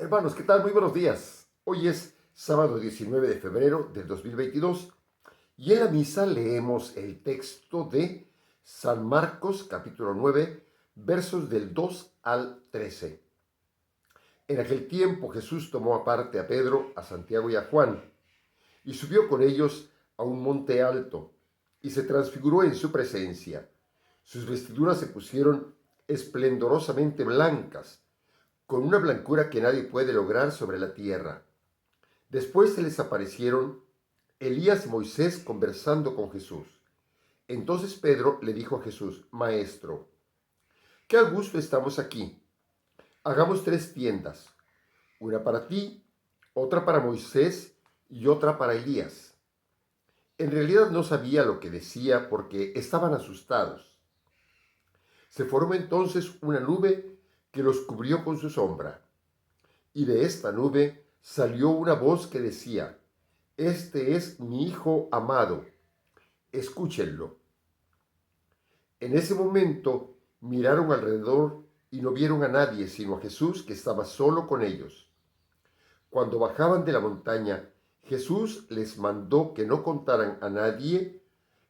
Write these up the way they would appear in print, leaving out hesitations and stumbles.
Hermanos, ¿qué tal? Muy buenos días. Hoy es sábado 19 de febrero del 2022 y en la misa leemos el texto de San Marcos capítulo 9 versos del 2 al 13. En aquel tiempo Jesús tomó aparte a Pedro, a Santiago y a Juan y subió con ellos a un monte alto y se transfiguró en su presencia. Sus vestiduras se pusieron esplendorosamente blancas, con una blancura que nadie puede lograr sobre la tierra. Después se les aparecieron Elías y Moisés conversando con Jesús. Entonces Pedro le dijo a Jesús: Maestro, qué a gusto estamos aquí. Hagamos 3 tiendas, una para ti, otra para Moisés y otra para Elías. En realidad no sabía lo que decía porque estaban asustados. Se formó entonces una nube que los cubrió con su sombra, y de esta nube salió una voz que decía: Este es mi Hijo amado, escúchenlo. En ese momento miraron alrededor y no vieron a nadie sino a Jesús, que estaba solo con ellos. Cuando bajaban de la montaña, Jesús les mandó que no contaran a nadie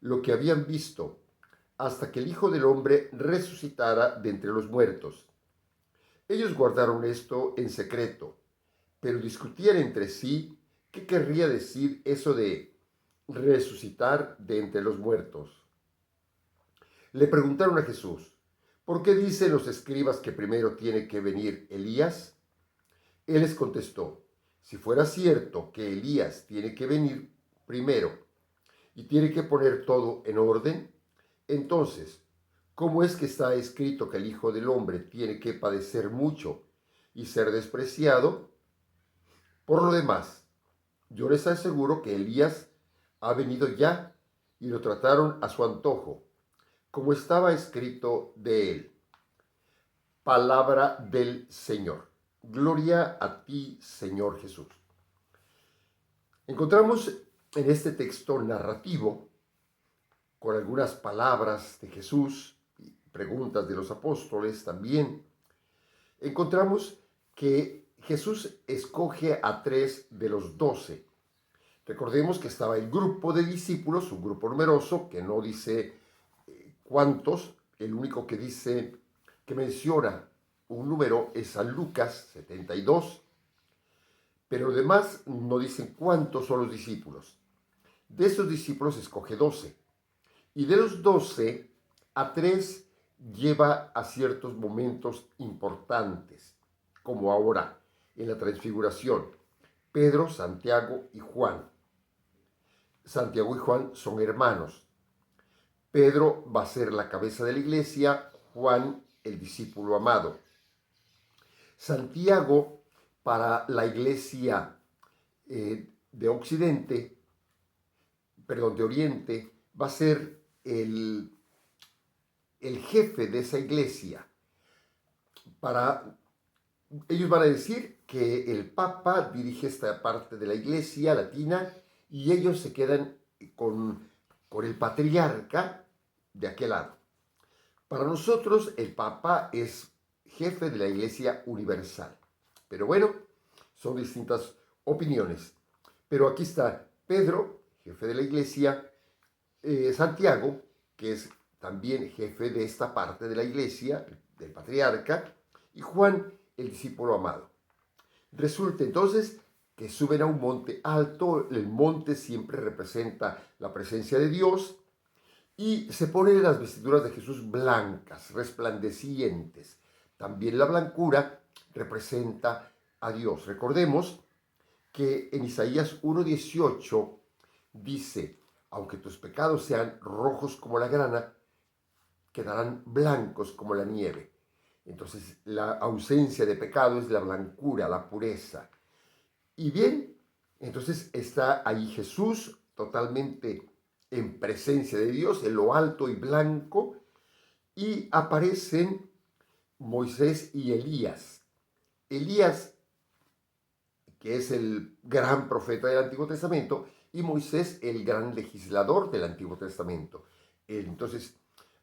lo que habían visto, hasta que el Hijo del Hombre resucitara de entre los muertos. Ellos guardaron esto en secreto, pero discutían entre sí qué querría decir eso de resucitar de entre los muertos. Le preguntaron a Jesús: ¿por qué dicen los escribas que primero tiene que venir Elías? Él les contestó: si fuera cierto que Elías tiene que venir primero y tiene que poner todo en orden, entonces, ¿cómo es que está escrito que el Hijo del Hombre tiene que padecer mucho y ser despreciado? Por lo demás, yo les aseguro que Elías ha venido ya y lo trataron a su antojo, como estaba escrito de él. Palabra del Señor. Gloria a ti, Señor Jesús. Encontramos en este texto narrativo, con algunas palabras de Jesús y preguntas de los apóstoles también, encontramos que Jesús escoge a 3 de los 12. Recordemos que estaba el grupo de discípulos, un grupo numeroso que no dice cuántos. El único que dice, que menciona un número, es San Lucas 72, pero además no dicen cuántos son los discípulos. De esos discípulos escoge 12, y de los 12 a 3 lleva a ciertos momentos importantes, como ahora en la transfiguración: Pedro, Santiago y Juan. Santiago y Juan son hermanos. Pedro va a ser la cabeza de la iglesia, Juan el discípulo amado. Santiago, para la iglesia de Occidente, perdón, de Oriente, va a ser el jefe de esa iglesia. Ellos van a decir que el Papa dirige esta parte de la iglesia latina y ellos se quedan con el patriarca de aquel lado. Para nosotros el Papa es jefe de la Iglesia Universal. Pero bueno, son distintas opiniones. Pero aquí está Pedro, jefe de la Iglesia, Santiago, que es también jefe de esta parte de la Iglesia, del patriarca, y Juan, el discípulo amado. Resulta entonces que suben a un monte alto. El monte siempre representa la presencia de Dios, y se ponen las vestiduras de Jesús blancas, resplandecientes. También la blancura representa a Dios. Recordemos que en Isaías 1:18 dice: aunque tus pecados sean rojos como la grana, quedarán blancos como la nieve. Entonces la ausencia de pecado es la blancura, la pureza. Y bien, entonces está ahí Jesús totalmente en presencia de Dios, en lo alto y blanco, y aparecen Moisés y Elías. Elías, que es el gran profeta del Antiguo Testamento, y Moisés, el gran legislador del Antiguo Testamento. Entonces,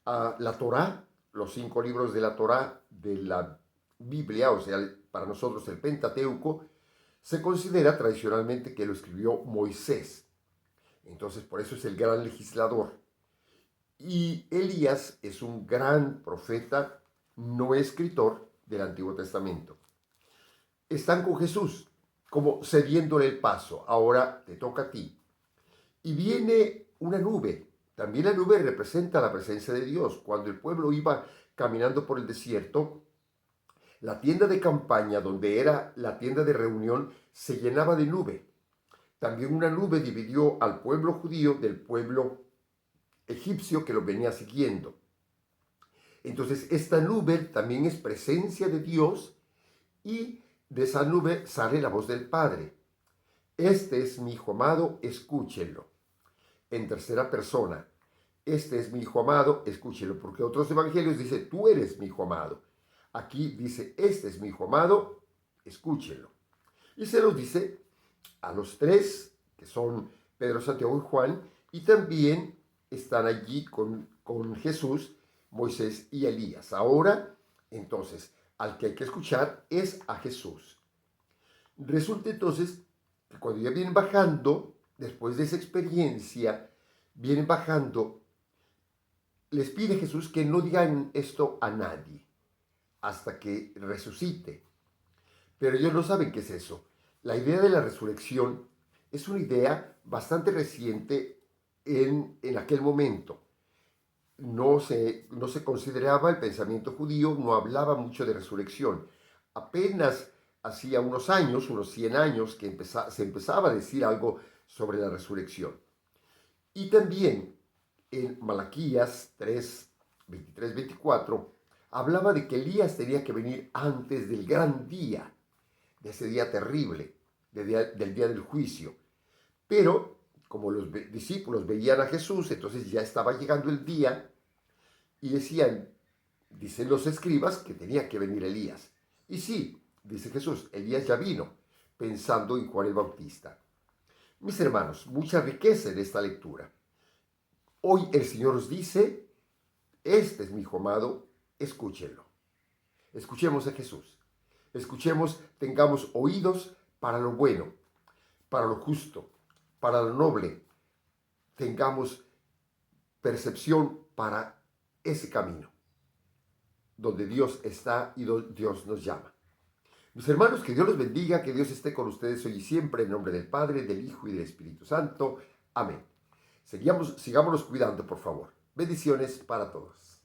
la Torá, los 5 libros de la Torá, de la Biblia, o sea, para nosotros el Pentateuco, se considera tradicionalmente que lo escribió Moisés. Entonces, por eso es el gran legislador. Y Elías es un gran profeta, no escritor del Antiguo Testamento. Están con Jesús, como cediéndole el paso. Ahora te toca a ti. Y viene una nube. También la nube representa la presencia de Dios. Cuando el pueblo iba caminando por el desierto, la tienda de campaña, donde era la tienda de reunión, se llenaba de nube. También una nube dividió al pueblo judío del pueblo egipcio que lo venía siguiendo. Entonces, esta nube también es presencia de Dios y de esa nube sale la voz del Padre. Este es mi hijo amado, escúchenlo. En tercera persona, este es mi hijo amado, escúchenlo, porque otros evangelios dice, tú eres mi hijo amado. Aquí dice, este es mi hijo amado, escúchenlo. Y se los dice a los tres, que son Pedro, Santiago y Juan, y también están allí con Jesús, Moisés y Elías. Ahora, entonces, al que hay que escuchar es a Jesús. Resulta entonces que cuando ya vienen bajando, después de esa experiencia, vienen bajando, les pide Jesús que no digan esto a nadie hasta que resucite. Pero ellos no saben qué es eso. La idea de la resurrección es una idea bastante reciente en aquel momento. No se consideraba el pensamiento judío, no hablaba mucho de resurrección. Apenas hacía unos años, unos 100 años, que se empezaba a decir algo sobre la resurrección. Y también en Malaquías 3, 23, 24, hablaba de que Elías tenía que venir antes del gran día, de ese día terrible, del día del juicio. Pero como los discípulos veían a Jesús, entonces ya estaba llegando el día y dicen los escribas que tenía que venir Elías. Y sí, dice Jesús, Elías ya vino, pensando en Juan el Bautista. Mis hermanos, mucha riqueza en esta lectura. Hoy el Señor os dice, este es mi hijo amado, escúchenlo. Escuchemos a Jesús. Escuchemos, tengamos oídos para lo bueno, para lo justo, para lo noble. Tengamos percepción para ese camino, donde Dios está y donde Dios nos llama. Mis hermanos, que Dios los bendiga, que Dios esté con ustedes hoy y siempre, en nombre del Padre, del Hijo y del Espíritu Santo. Amén. Sigámonos cuidando, por favor. Bendiciones para todos.